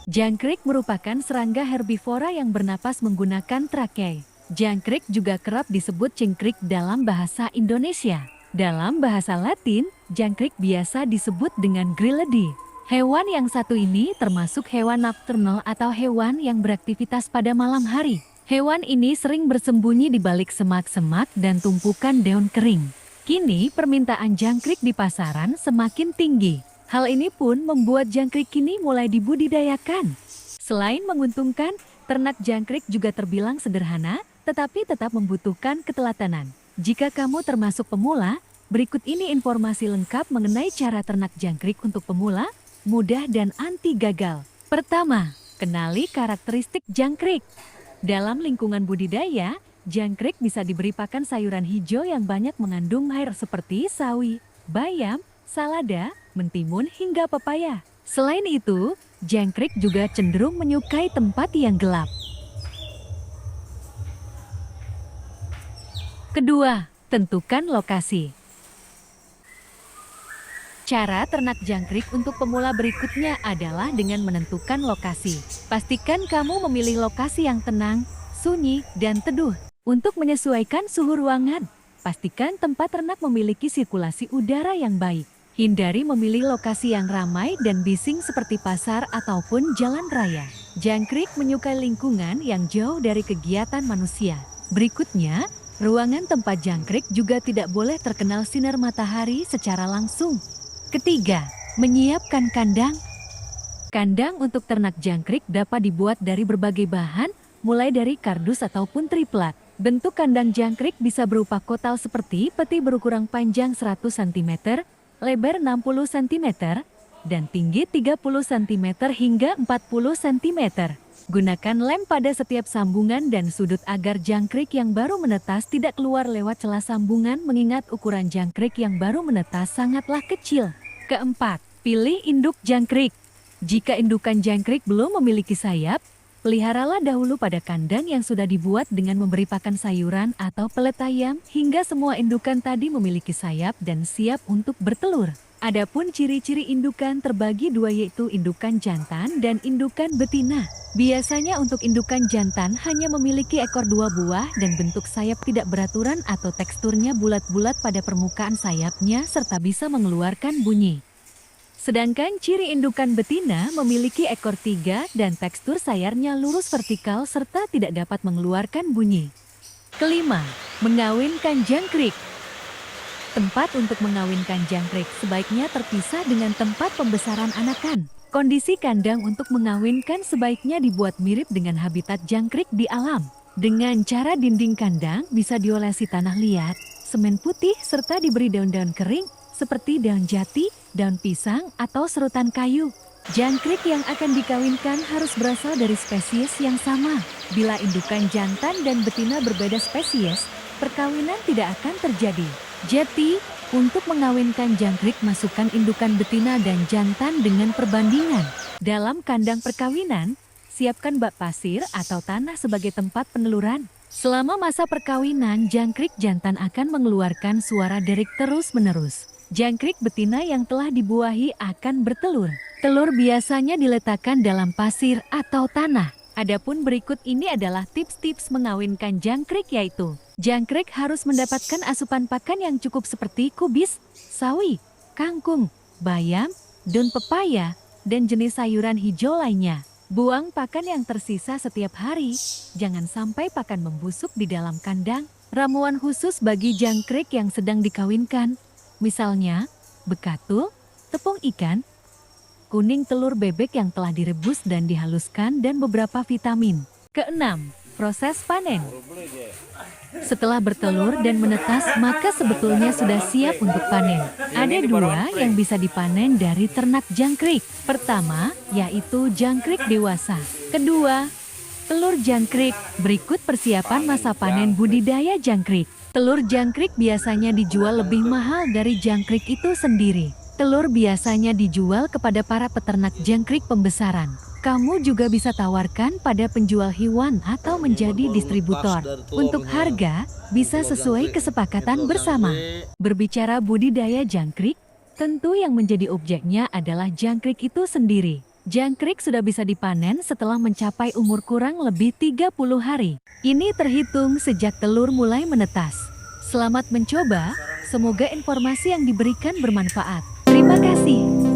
Jangkrik merupakan serangga herbivora yang bernapas menggunakan trakei. Jangkrik juga kerap disebut cingkrik dalam bahasa Indonesia. Dalam bahasa Latin, jangkrik biasa disebut dengan grilledi. Hewan yang satu ini termasuk hewan nocturnal atau hewan yang beraktivitas pada malam hari. Hewan ini sering bersembunyi di balik semak-semak dan tumpukan daun kering. Kini permintaan jangkrik di pasaran semakin tinggi. Hal ini pun membuat jangkrik kini mulai dibudidayakan. Selain menguntungkan, ternak jangkrik juga terbilang sederhana, tetapi tetap membutuhkan keteladanan. Jika kamu termasuk pemula, berikut ini informasi lengkap mengenai cara ternak jangkrik untuk pemula, mudah dan anti gagal. Pertama, kenali karakteristik jangkrik. Dalam lingkungan budidaya, jangkrik bisa diberi pakan sayuran hijau yang banyak mengandung air seperti sawi, bayam, salada, mentimun hingga pepaya. Selain itu, jangkrik juga cenderung menyukai tempat yang gelap. Kedua, tentukan lokasi. Cara ternak jangkrik untuk pemula berikutnya adalah dengan menentukan lokasi. Pastikan kamu memilih lokasi yang tenang, sunyi, dan teduh. Untuk menyesuaikan suhu ruangan, pastikan tempat ternak memiliki sirkulasi udara yang baik. Hindari memilih lokasi yang ramai dan bising seperti pasar ataupun jalan raya. Jangkrik menyukai lingkungan yang jauh dari kegiatan manusia. Berikutnya, ruangan tempat jangkrik juga tidak boleh terkenal sinar matahari secara langsung. Ketiga, menyiapkan kandang. Kandang untuk ternak jangkrik dapat dibuat dari berbagai bahan, mulai dari kardus ataupun triplat. Bentuk kandang jangkrik bisa berupa kotal seperti peti berukuran panjang 100 cm, lebar 60 cm, dan tinggi 30 cm hingga 40 cm. Gunakan lem pada setiap sambungan dan sudut agar jangkrik yang baru menetas tidak keluar lewat celah sambungan mengingat ukuran jangkrik yang baru menetas sangatlah kecil. Keempat, pilih induk jangkrik. Jika indukan jangkrik belum memiliki sayap, peliharalah dahulu pada kandang yang sudah dibuat dengan memberi pakan sayuran atau pelet ayam hingga semua indukan tadi memiliki sayap dan siap untuk bertelur. Adapun ciri-ciri indukan terbagi dua yaitu indukan jantan dan indukan betina. Biasanya untuk indukan jantan hanya memiliki ekor 2 buah dan bentuk sayap tidak beraturan atau teksturnya bulat-bulat pada permukaan sayapnya serta bisa mengeluarkan bunyi. Sedangkan ciri indukan betina memiliki ekor 3 dan tekstur sayapnya lurus vertikal serta tidak dapat mengeluarkan bunyi. Kelima, mengawinkan jangkrik. Tempat untuk mengawinkan jangkrik sebaiknya terpisah dengan tempat pembesaran anakan. Kondisi kandang untuk mengawinkan sebaiknya dibuat mirip dengan habitat jangkrik di alam. Dengan cara dinding kandang bisa diolesi tanah liat, semen putih serta diberi daun-daun kering seperti daun jati, daun pisang, atau serutan kayu. Jangkrik yang akan dikawinkan harus berasal dari spesies yang sama. Bila indukan jantan dan betina berbeda spesies, perkawinan tidak akan terjadi. Jadi, untuk mengawinkan jangkrik masukkan indukan betina dan jantan dengan perbandingan. Dalam kandang perkawinan, siapkan bak pasir atau tanah sebagai tempat peneluran. Selama masa perkawinan, jangkrik jantan akan mengeluarkan suara derik terus-menerus. Jangkrik betina yang telah dibuahi akan bertelur. Telur biasanya diletakkan dalam pasir atau tanah. Adapun berikut ini adalah tips-tips mengawinkan jangkrik yaitu jangkrik harus mendapatkan asupan pakan yang cukup seperti kubis, sawi, kangkung, bayam, daun pepaya, dan jenis sayuran hijau lainnya. Buang pakan yang tersisa setiap hari, jangan sampai pakan membusuk di dalam kandang. Ramuan khusus bagi jangkrik yang sedang dikawinkan, misalnya bekatul, tepung ikan, kuning telur bebek yang telah direbus dan dihaluskan dan beberapa vitamin. Keenam, proses panen. Setelah bertelur dan menetas, maka sebetulnya sudah siap untuk panen. Ada dua yang bisa dipanen dari ternak jangkrik. Pertama, yaitu jangkrik dewasa. Kedua, telur jangkrik. Berikut persiapan masa panen budidaya jangkrik. Telur jangkrik biasanya dijual lebih mahal dari jangkrik itu sendiri. Telur biasanya dijual kepada para peternak jangkrik pembesaran. Kamu juga bisa tawarkan pada penjual hewan atau menjadi distributor. Untuk harga, bisa sesuai kesepakatan bersama. Berbicara budidaya jangkrik, tentu yang menjadi objeknya adalah jangkrik itu sendiri. Jangkrik sudah bisa dipanen setelah mencapai umur kurang lebih 30 hari. Ini terhitung sejak telur mulai menetas. Selamat mencoba, semoga informasi yang diberikan bermanfaat. Terima kasih.